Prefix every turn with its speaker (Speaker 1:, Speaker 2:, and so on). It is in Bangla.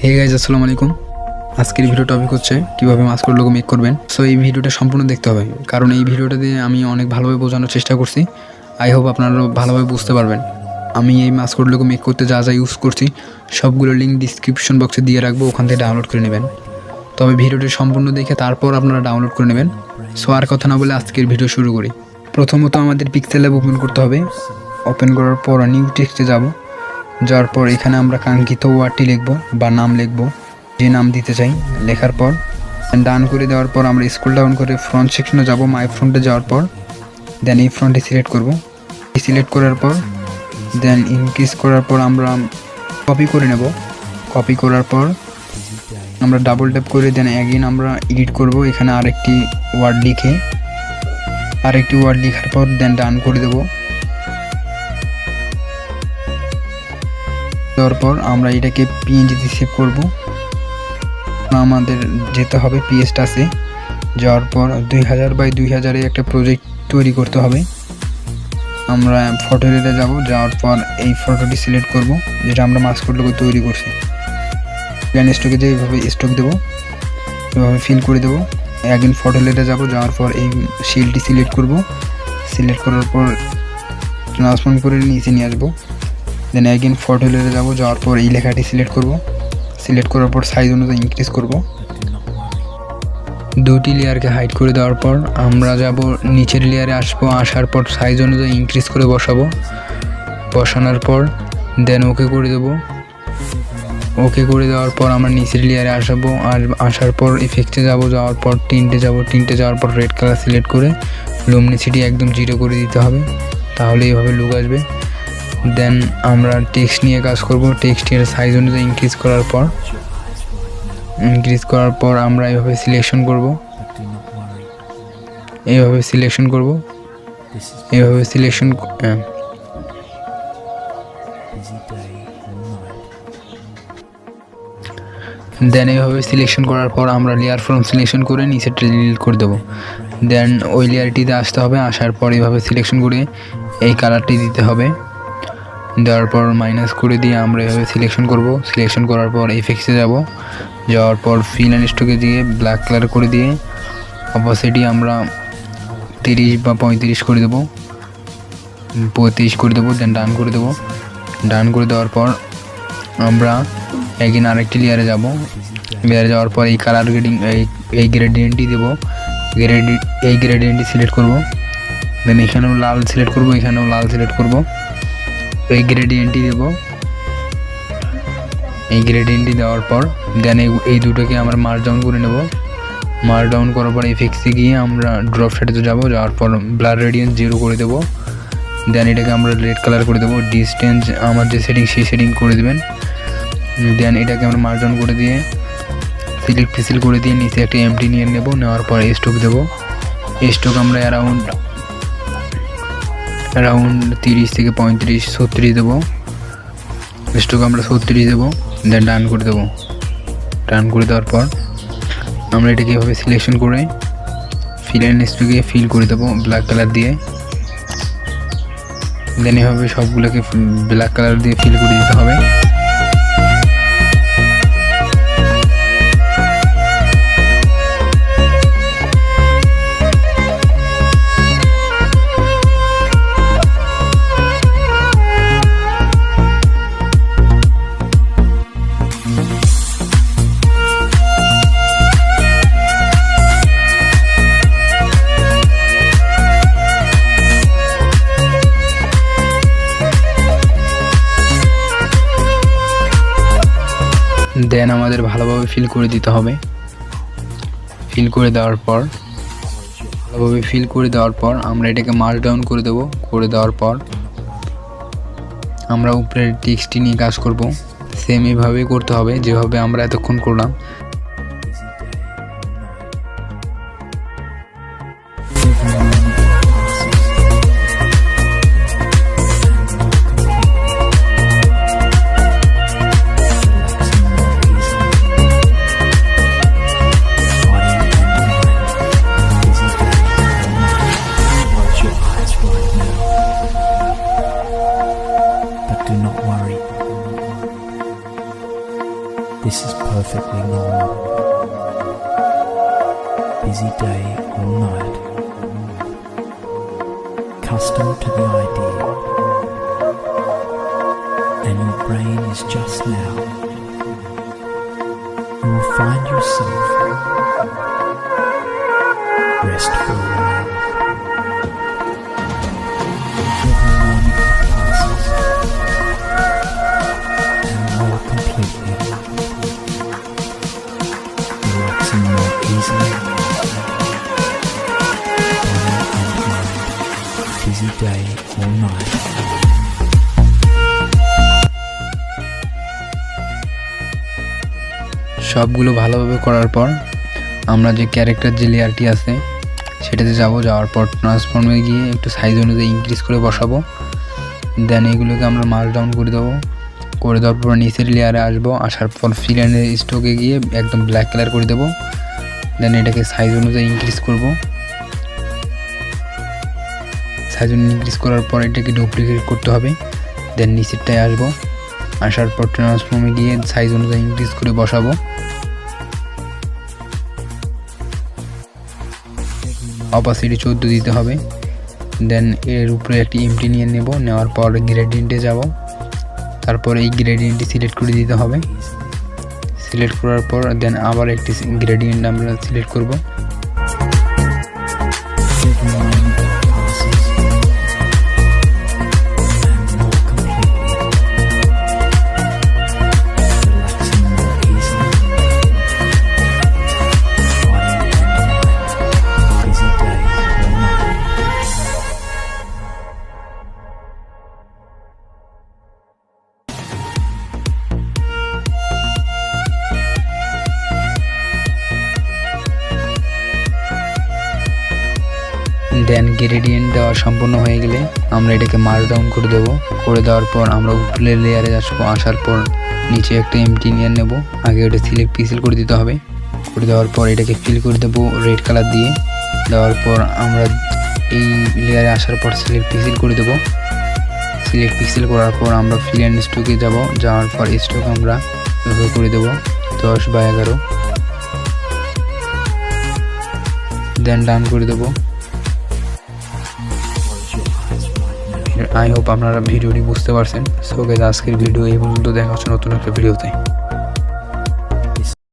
Speaker 1: হে গাইজ, আসসালামু আলাইকুম। আজকের ভিডিও টপিক হচ্ছে কীভাবে মাস্কট লোগো মেক করবেন। সো এই ভিডিওটা সম্পূর্ণ দেখতে হবে, কারণ এই ভিডিওটা দিয়ে আমি অনেক ভালোভাবে বোঝানোর চেষ্টা করছি। আই হোপ আপনারা ভালোভাবে বুঝতে পারবেন। আমি এই মাস্কট লোগো মেক করতে যা যা ইউজ করছি সবগুলো লিঙ্ক ডিসক্রিপশন বক্সে দিয়ে রাখবো, ওখান থেকে ডাউনলোড করে নেবেন। তবে ভিডিওটি সম্পূর্ণ দেখে তারপর আপনারা ডাউনলোড করে নেবেন। সো আর কথা না বলে আজকের ভিডিও শুরু করি। প্রথমত আমাদের পিক্সেল ল্যাব ওপেন করতে হবে। ওপেন করার পর নিউ টেক্সটে যাওয়ার পর এখানে আমরা কাঙ্ক্ষিত ওয়ার্ডটি লিখব বা নাম লিখব, যে নাম দিতে চাই। লেখার পর ডান করে দেওয়ার পর আমরা স্ক্রল ডাউন করে ফ্রন্ট সেকশনে যাব। মাই ফ্রন্টে যাওয়ার পর দেন এই ফ্রন্টে সিলেক্ট করব। সিলেক্ট করার পর দেন ইনক্রিজ করার পর আমরা কপি করে নেব। কপি করার পর আমরা ডাবল ট্যাপ করে দেন অ্যাগেন আমরা এডিট করব। এখানে আরেকটি ওয়ার্ড লেখার পর দেন ডান করে দেব। দেওয়ার পর আমরা এটাকে পিএনজিতে সেভ করব। আমাদের যেতে হবে পিএসটা আছে, যাওয়ার পর 2000 বাই 2000 একটা প্রজেক্ট তৈরি করতে হবে। আমরা ফটো রেটে যাব, যাওয়ার পর এই ফটোটি সিলেক্ট করব যেটা আমরা মাস্কট লোগো তৈরি করছি। প্ল্যান স্টকে যে এইভাবে স্টক দেবো, এভাবে ফিল করে দেবো। অ্যাগেন ফটো লেটে যাব, যাওয়ার পর এই শিলটি সিলেক্ট করব। সিলেক্ট করার পর ট্রান্সফর্ম করে নিচে নিয়ে আসবো। দেন অ্যাগেন ফটো লেটে যাব, যাওয়ার পর এই লেখাটি সিলেক্ট করব। সিলেক্ট করার পর সাইজ অনুযায়ী ইনক্রিজ করব। দুটি লেয়ারকে হাইড করে দেওয়ার পর আমরা যাব নিচের লেয়ারে আসবো। আসার পর সাইজ অনুযায়ী ইনক্রিজ করে বসাবো। বসানোর পর দেন ওকে করে দেবো। ওকে করে দেওয়ার পর আমরা নিচের লেয়ারে আসবো। আর আসার পর ইফেক্টে যাব, যাওয়ার পর টিন্টে যাওয়ার পর রেড কালার সিলেক্ট করে লুমিনিসিটি একদম 0 করে দিতে হবে, তাহলে এইভাবে লুক আসবে। দেন আমরা টেক্সট নিয়ে কাজ করব। টেক্সটের সাইজ অনুযায়ী ইনক্রিজ করার পর আমরা এইভাবে সিলেকশন করব। দেন এইভাবে সিলেকশন করার পর আমরা লেয়ার ফ্রম সিলেকশন করে নিচেরটা ডিলিট করে দেবো। দেন ওই লেয়ারটিতে আসতে হবে। আসার পর এইভাবে সিলেকশন করে এই কালারটি দিতে হবে। দেওয়ার পর মাইনাস করে দিয়ে আমরা এভাবে সিলেকশন করব। সিলেকশন করার পর এফেক্টসে যাওয়ার পর ফিল অ্যান্ড স্ট্রোকে দিয়ে ব্ল্যাক কালার করে দিয়ে অপোসিটি আমরা 30 বা 35 করে দেবো, 35 করে দেবো। দেন ডান করে দেবো। ডান করে দেওয়ার পর আমরা এগেন আরেকটি লেয়ারে যাওয়ার পর এই কালার গ্রেডিং এই গ্রেডিয়েন্টটি দেবো। এই গ্রেডিয়েন্টটি সিলেক্ট করব। দেন এখানেও লাল সিলেক্ট করব। এই গ্রেডিয়েন্টটি দেব। এই গ্রেডিয়েন্টটি দেওয়ার পর দেন এই দুটোকে আমরা মার্ক ডাউন করে নেব। মার্ক ডাউন করার পর এফেক্টসে গিয়ে আমরা ড্রপ শেডে যাওয়ার পর ব্লার রেডিয়েন্স 0 করে দেব। দেন এটাকে আমরা রেড কালার করে দেবো। ডিস্টেন্স আমার যে সেই সেটিং করে দেবেন। দেন এটাকে আমরা মার্ক ডাউন করে দিয়ে সিলেক্ট করে দিয়ে নিচে একটা এমটি নিয়ে নেব। নেওয়ার পর স্ট্রোক দেবো। স্ট্রোক আমরা অ্যারাউন্ড 30 থেকে 35 36 দেবো। স্ট্রোক আমরা 36 দেবো। দেন ডান করে দেবো। ডান করে দেওয়ার পর আমরা এটাকে এভাবে সিলেকশন করে ফিল অ্যান্ড স্ট্রোকে ফিল করে দেবো ব্ল্যাক কালার দিয়ে। দেন এভাবে সবগুলোকে ব্ল্যাক কালার দিয়ে ফিল করে দিতে হবে। দেন আমাদের ভালোভাবে ফিল করে দিতে হবে। ফিল করে দেওয়ার পর আমরা এটাকে মার্ক ডাউন করে দেবো। করে দেওয়ার পর আমরা উপরের টেক্সটটি নিয়ে কাজ করব। সেম এইভাবেই করতে হবে যেভাবে আমরা এতক্ষণ করলাম।
Speaker 2: This is perfectly normal. Busy day or night. Accustomed to the idea. And your brain is just now. You will find yourself restful. Every moment that passes, and more completely, relaxing more easily, body and mind, busy day or night.
Speaker 1: সবগুলো ভালোভাবে করার পর আমরা যে ক্যারেক্টার যে লেয়ারটি আছে সেটাতে যাওয়ার পর ট্রান্সফর্মে গিয়ে একটু সাইজ অনুযায়ী ইনক্রিজ করে বসাবো। দেন এগুলোকে আমরা মার্ক ডাউন করে দেবো। করে দেওয়ার পর নিচের লেয়ারে আসবো, আসার পর ফিল অ্যান্ড স্ট্রোকে গিয়ে একদম ব্ল্যাক কালার করে দেবো। দেন এটাকে সাইজ অনুযায়ী ইনক্রিজ করব। সাইজ ইনক্রিজ করার পর এটাকে ডুপ্লিকেট করতে হবে। দেন নিচেরটায় আসবো, আসার পর ট্রান্সফর্মে গিয়ে সাইজ অনুযায়ী ইনক্রিজ করে বসাবো। অপাসিটি 14 দিতে হবে। দেন এর উপরে একটি এমটি নিয়ে নেব, নেওয়ার পর গ্রেডিয়েন্টে যাব। তারপর এই গ্রেডিয়েন্টটি সিলেক্ট করে দিতে হবে। সিলেক্ট করার পর দেন আবার একটি গ্রেডিয়েন্ট আমরা সিলেক্ট করব। দেন গ্রেডিয়েন্ট দেওয়া সম্পূর্ণ হয়ে গেলে আমরা এটাকে মার্ক ডাউন করে দেবো। করে দেওয়ার পর আমরা উপরের লেয়ারে আসবো। আসার পর নিচে একটা এমটি নিয়ে নেব। আগে ওটা সিলেক্ট পিক্সেল করে দিতে হবে। করে দেওয়ার পর এটাকে ফিল করে দেবো রেড কালার দিয়ে। দেওয়ার পর আমরা এই লেয়ারে আসার পর সিলেক্ট পিক্সেল করে দেবো। সিলেক্ট পিক্সেল করার পর আমরা ফিল অ্যান্ড স্ট্রোকে যাব। যাওয়ার পর স্ট্রোক আমরা করে দেবো 10/11। দেন ডান করে দেবো। আই হোপ আপনারা ভিডিওটি বুঝতে পারছেন। সো গাইস, আজকের ভিডিও এই পর্যন্ত। দেখা হচ্ছে নতুন একটা ভিডিওতে।